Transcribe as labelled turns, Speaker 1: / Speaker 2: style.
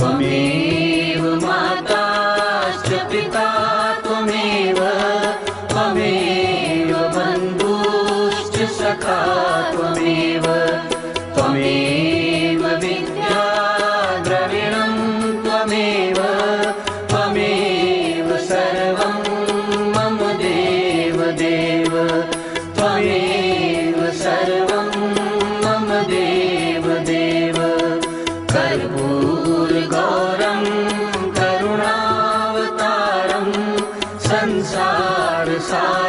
Speaker 1: त्वमेव माताश्च पिता त्वमेव त्वमेव बन्धुश्च सखा त्वमेव त्वमेव विद्या द्रविणं त्वमेव त्वमेव सर्वं मम देव देव त्वमेव सर्वं मम देव देव कर्पूरगौरं करुणावतारं संसारसारं